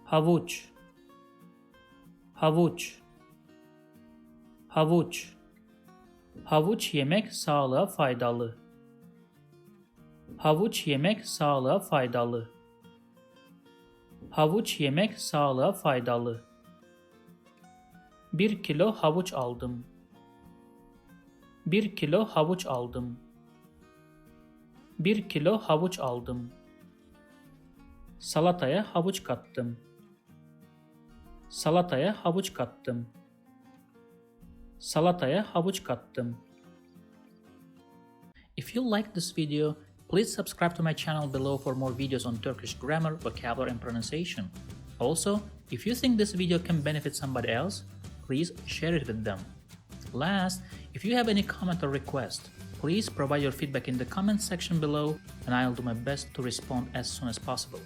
Havuç, havuç, havuç. Havuç yemek sağlığa faydalı. Havuç yemek sağlığa faydalı. Havuç yemek sağlığa faydalı. 1 kilo havuç aldım. 1 kilo havuç aldım. 1 kilo havuç aldım. Salataya havuç kattım. Salataya havuç kattım. Salataya havuç kattım. If you like this video, please subscribe to my channel below for more videos on Turkish grammar, vocabulary and pronunciation. Also, if you think this video can benefit somebody else, please share it with them. Last, if you have any comment or request, please provide your feedback in the comment section below and I'll do my best to respond as soon as possible.